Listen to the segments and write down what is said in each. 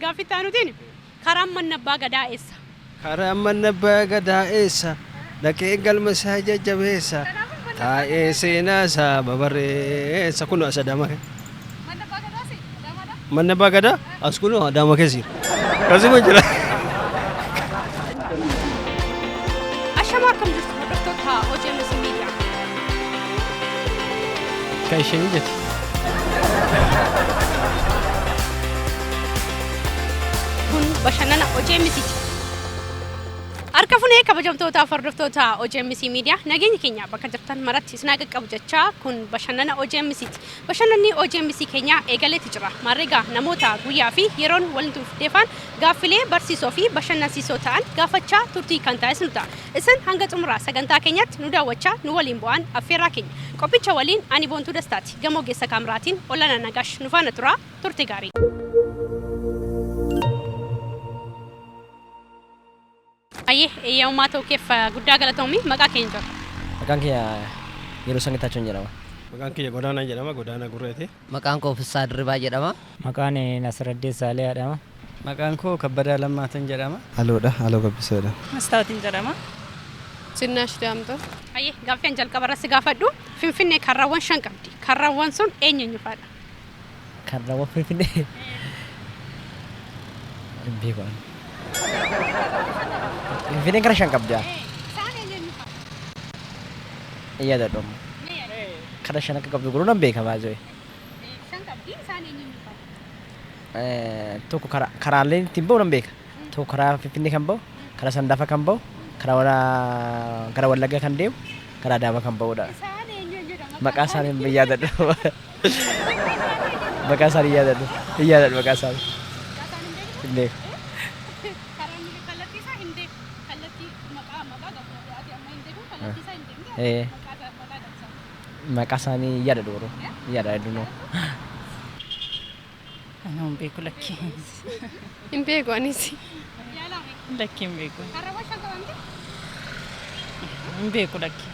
Gaafitaanutiin karaa manna abbaa gadaa eessa? Karaa manna abbaa gadaa eessa? Dhaqee galma isaa jajjabeessa. Taa'ee seenaa isaa babareessa. Kun as Adaamaa keessa. Manna abbaa gadaasi? Adaamaadha? Manna abbaa gadaa as kun Adaamaa keessa jira. Kasuma jira. Ashamaa akkam jirtu hordoftoota OMS Media. Kan isheen jetti. Kun bashannana OMS. Harka funee kabajamtootaaf hordoftoota OMS Media nageenya keenya bakka jirtan maratti isin qaqqabu jechaa kun bashannana OMS ti. Bashannanni OMS keenya eegaleeti jira. Maarreegaa namoota guyyaa fi yeroon waliin deefan gaaffilee barsiisoo fi bashannansiisoo ta'an gaafachaa turtii kan taasisu ta'a. Isin hanga xumuraa sagantaa keenyatti nu daawwachaa nu waliin bu'aan affeerraa keenya. Qophicha waliin ani Boontuu Dastaati. Gamoo geessa kaameraatiin Olana Nagaash nu faana tura. Turtii gaarii. Aye, yaumaa ta'u keef guddaa galatoomii maqaa keenya jira. Maqaan kiyya yeroo sangittaachuu jedhama. Maqaan kiyya Godaanaa jedhama. Godaanaa Gurreeti. Maqaan koo Fissaa Dirribaa jedhama. Maqaan Nasraddee Saalee jedhama. Maqaan koo Kabbadaa Lammaatan jedhama. Haloodha, haloo gabbisoodha. Mastaatiin jedhama. Sinnaash Daamtoo. Aye, gaaffii jalqaba irratti gaafadhu. Finfinnee karrawwan 5 qabdi. Karrawwan sun eenyu faadha? Karrawwan Finfinnee. Beekan. Finfinnee kara 5 qabdi. Isaan eenyu faadha? Iyya dadhamu. Kara 5 akka qabdu guruun beekamaa jiru. 5 qabdi isaan eenyu faadha? Tokko karaalee ittiin bahu nan beeka. Tokko karaa Finfinnee kan bahu, karaa Sandaafa kan bahu, karaa Wallaggaa kan deemu, karaa Adaamaa kan bahudha. Isaan eenyu jedhama? Maqaa isaanii hin yaadadhu. Maqaa isaanii hin yaadadhu. Hin yaadadhu maqaa isaanii. Hin beeku. Karaa inni kallattii isaa hin deemu. Kallattii maqaa gabaabaa ati amma hin deemu kallattii isaa hin deemu. Maqaa isaanii hin yaadadhu garuu. Hin yaadadhu noo. Anaan beeku lakki. Hin beeku anis. Lakki hin beeku. Karrawwan 5 qabamti? Hin beeku lakki.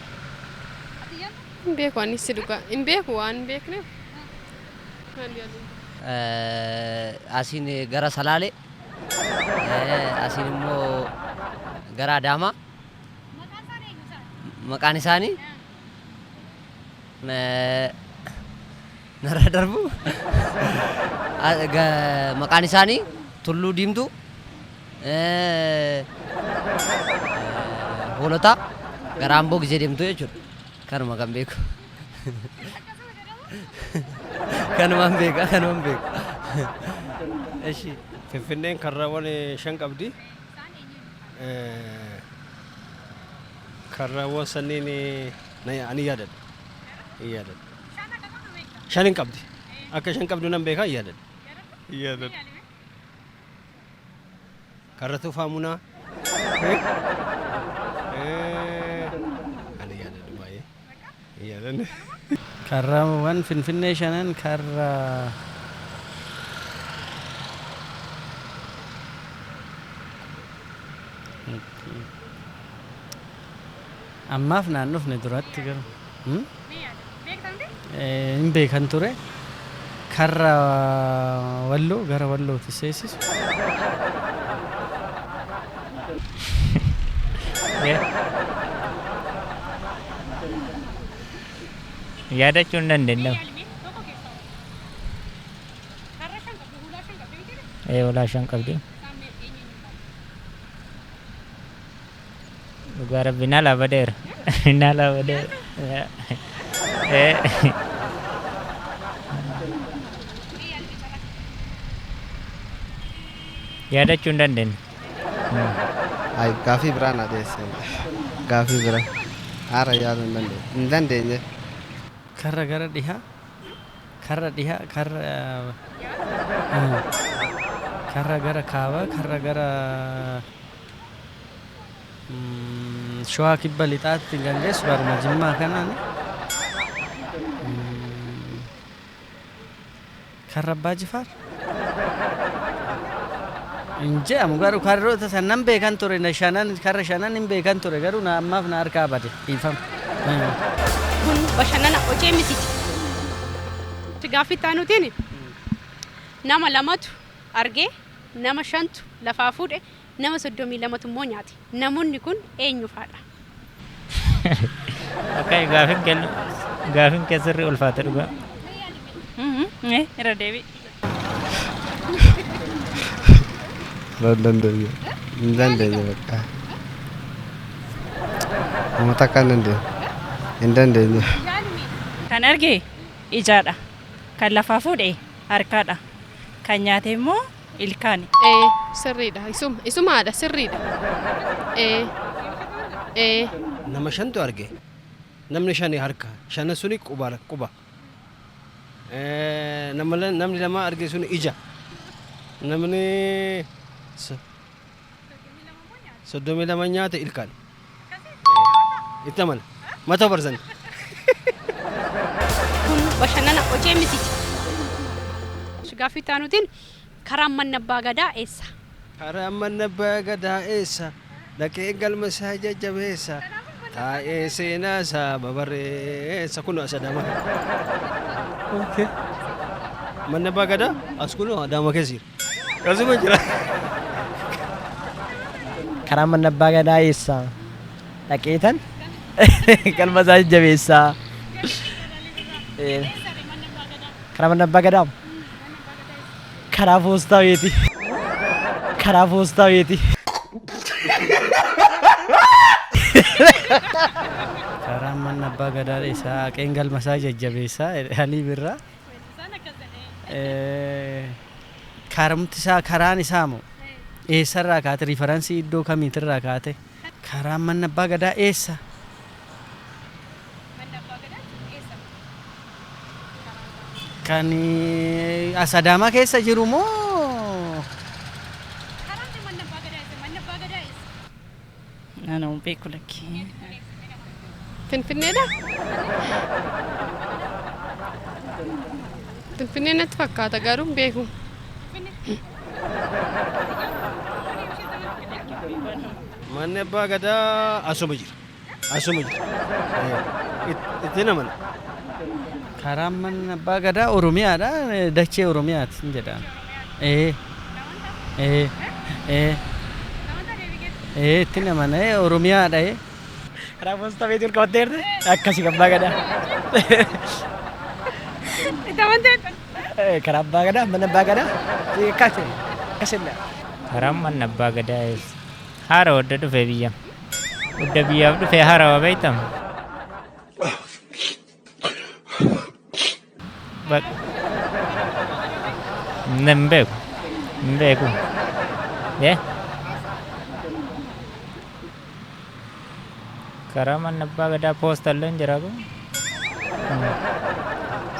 Hin beeku anis dhugaa. Hin beeku waan beekneef. Asiin gara Salaalee. Asiin immoo gara Adaamaa. Maqaan isaanii narra darbu. Maqaan isaanii Tulluu Diimtuu. Hoolotaa gara Amboo gisee deemtu jechuudha. Kanuma kan beeku. Kanumaan beeka. Eshi Finfinneen karrawwan 5 qabdi. Karrawwan sanniin ani yaadadha. Yaadadha. 5 qabdi. Akka 5 qabdu nan beeka yaadadha. Yaadadha. Karratu Faamunaa. Ani yaadadha baay'ee. Yaadadha. Karrawwan Finfinnee 5 karra ammaaf naannofne duratti garuu hin beekan ture. Karra Walloo gara Wallootti seesisu. Yaadachuu hin dandeenyu. Ulaa 5 qabdi. Dhugaa Rabbi na laabadeera. Na laabadeera. Yaadachuu hin dandeenyu. Ay, gaafii biraan adeemsee. Gaafii biraan. Haara yaaduu hin dandeenye. Hin dandeenye. Karra gara dhihaa. Karra gara kaabaa. Karra gara Shawaa kibba lixaatti gangeessu baruma Jimmaa kanaan. Karra Abbaa Jifaar. Hin jedhamu garuu karroota sannan beekan ture. Karra 5 hin beekan ture garuu ammaaf na harkaa bade. Dhiifama. Kun bashannana OMS ti. Gaafitaanutiin nama lamatu argee nama shantu lafaa fuudhe nama 32 immoo nyaate. Namoonni kun eenyu faadha? Akka gaafin keessarri ulfaata dhugaa. Irra deebi. Dandeenye. Dandeenye bakka. Uummata akka hin dandeenye. Kan arge ijaadha. Kan lafaa fuudhe harkaadha. Kan nyaate immoo ilkaani. Sirriidha. Isumaadha sirriidha. Nama shantu arge. Namni shani harka. Shana suni quba. Namni lama arge suni ija. Namni 32 nyaate ilkaan. Itti amana. 100%. Kun bashannana OJMCti. Gaaffii taanutiin karaan manni abbaa gadaa eessa? Karaan manni abbaa gadaa eessa? Dhaqee galma isaa jajjabeessa. Taa'ee seenaa isaa babarreessa. Kun Adama. Manni abbaa gadaa as kun Adama keessa jira. Asuma jira. Karaa manni abbaa gadaa eessa? Dhaqeetan galma isaa jajjabeessa. Karaa manni abbaa gadaa karaa poostaa weeti. Karaa poostaa weeti. Karaan manni abbaa gadaa isaa qeen galma isaa jajjabeessaa halii birraa. Karamti isaa karaan isaa moo eessarraa kaate riifaransii iddoo kamiitirraa kaate? Karaan manni abbaa gadaa eessa? Kan as Adaamaa keessa jiru moo? Ana hin beeku lakki. Finfinneedha? Finfinnee natti fakkaata garuu hin beeku. Manni abbaa gadaa asuma jira. Itti namana. Karaan manni abbaa gadaa Oromiyaadha. Dachee Oromiyaati hin jedhama. Itti namana Oromiyaadha. Karaa poostaa weeti ol qabatteerte akkasii abbaa gadaa. Karaa abbaa gadaa mana abbaa gadaa akkasii. Karaan manni abbaa gadaa eessa? Haara wadda dhufe biyya. Wadda biyyaaf dhufe haara waa beektam. Hin beeku. Karaa manni abbaa gadaa poostaa illee hin jira kun.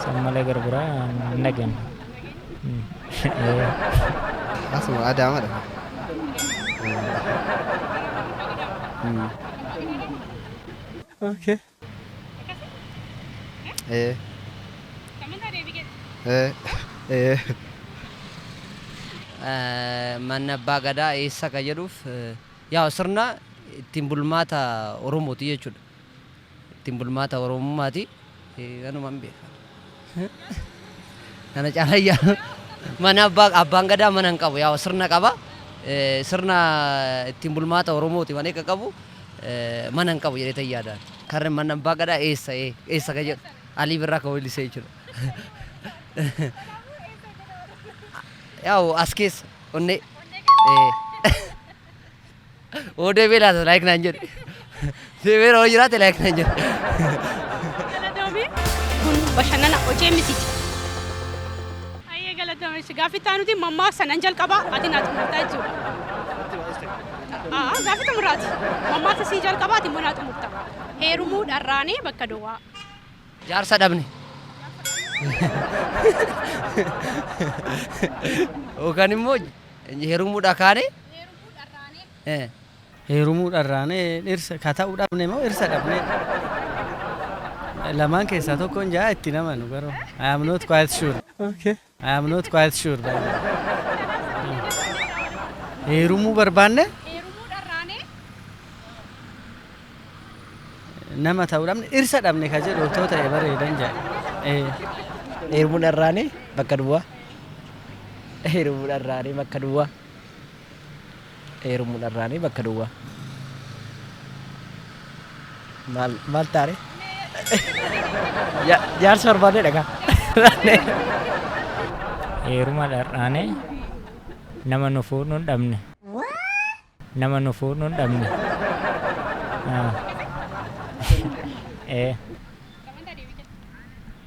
Sammalee garbiraa hin dhagan. Asuma Adaamadha. Okay. Manni abbaa gadaa eessa kan jedhuuf yaa sirna ittiin bulmaata Oromooti jechuudha. Ittiin bulmaata Oromummaati. Kanuma hin beeku. Kana caalayyaa mana abbaan gadaa mana hin qabu yaa sirna qaba. Sirna ittiin bulmaata Oromooti waan eega qabu mana hin qabu jedhee yaadaan. Karri mana abbaa gadaa eessa kan jedhu Alii Birraa kan weellisee jechuudha. Yaa as keessa onnee. Odee beelaata laayik naan jedhe. Deebiin hoo jiraate laayik naan jedhe. Kun bashannana OJMCti. Ayyee galatoomi. Gaaffii taanutiin mammaa sanan jalqabaa ati naati murtaa jechuudha. Gaaffii xumuraati. Mammaa sasii jalqabaa ati immoo naati murtaa. Heerumuu dharraanee bakka duwwaa. Jaarsa dhabne. Yookaan immoo heerumuudha kaane. Heerumuu dharraanee dhirsa kata'uu dhabne moo dhirsa dhabne? Lamaan keessaa tokkoon jaa itti namanu garuu. I am not quite sure. Okay. I am not quite sure. Heerumuu barbaanne? Heerumuu dharraanee. Nama ta'uu dhabne dhirsa dhabne ka jedhu otoo ta'e bareedan jaa. Heerumuu dharraanee bakka duwwaa. Heerumuu dharraanee bakka duwwaa. heerumuudhaarraanii bakka duwwaa. Maal taare? Jaarsa barbaadee dhagaa. Heerumaadhaarraanii nama nu fuudhuu hin dhabne. Nama nu fuudhuu hin dhabne.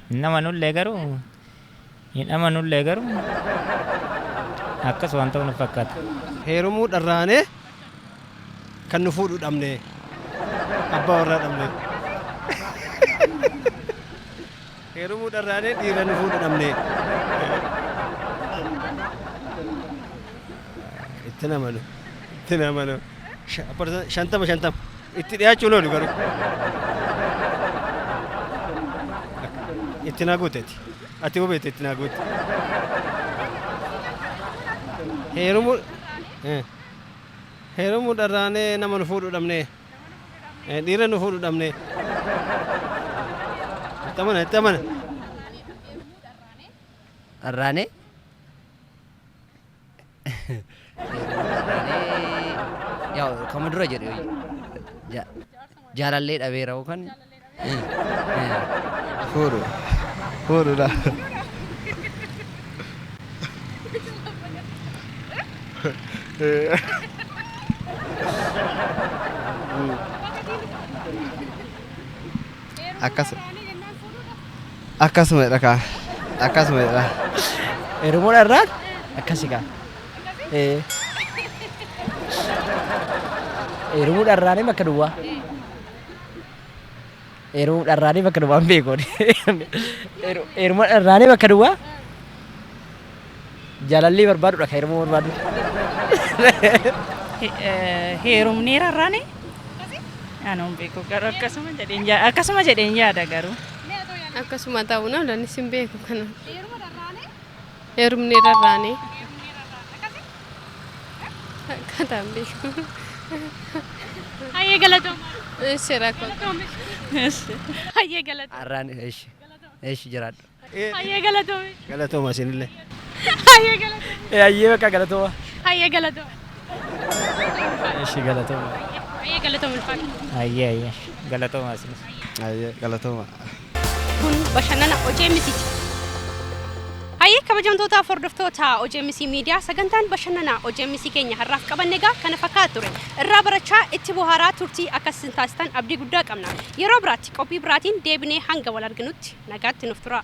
Nama nullee garuu hin amanullee garuu akkas waan ta'u nu fakkaata. Heerumuu dharraanee kan nu fuudhuu dhabne abbaa warraa dhabne. Heerumuu dharraanee dhiira nu fuudhuu dhabne. Itti namanu. Itti namanu. 50 itti dhiyaachuu loolu garuu. Itti naa guuteeti. Ati hoo beekte itti naa guute. Heerumuu dharraanee nama nu fuudhuu dhabne. Dhiira nu fuudhuu dhabne. Itti amana. Dharraanee? Yaa kama dura jedhe jaalallee dhabeera yookaan fuudhuudha. Akkasumadha kaa. Akkasumadha. Heerumuudhaarraan akkasi kaa. Heerumuudhaarraanii bakka duwwaa. Heerumuudhaarraanii bakka duwwaa hin beeku. Heerumuudhaarraanii bakka duwwaa. Jaalallii barbaadudha kan heerumuu barbaadu. Heerumneerarraanii? Ani hin beeku garuu akkasuma jedheen yaada garuu. Akkasuma ta'uu na lanis hin beeku kana. Heerumneerarraanii. Akkataa hin beeku. Hayyee galatooma. Eessi rakkoo. Hayyee galatooma. arraan eeshi jiraadhu. Hayyee galatooma. Galatooma isinillee. Hayyee galatooma. Hayyee bakka galatooma. Hayyee galatooma. Eeshi galatooma. Hayyee galatooma ulfaata. Ayyee galatooma asinis. Ayyee galatooma. Kun bashannana OJMCti. Hayyee kabajamtoota hordoftoota OJMC Media sagantaan bashannana OJMC keenya har'aaf qabanne gaa kana fakkaatu ture. Irraa barachaa itti bohaaraa turtii akkasiin taasisan abdii guddaa qabna. Yeroo biraatti qophii biraatiin deebinee hanga wal arginutti nagaatti nuuf tura.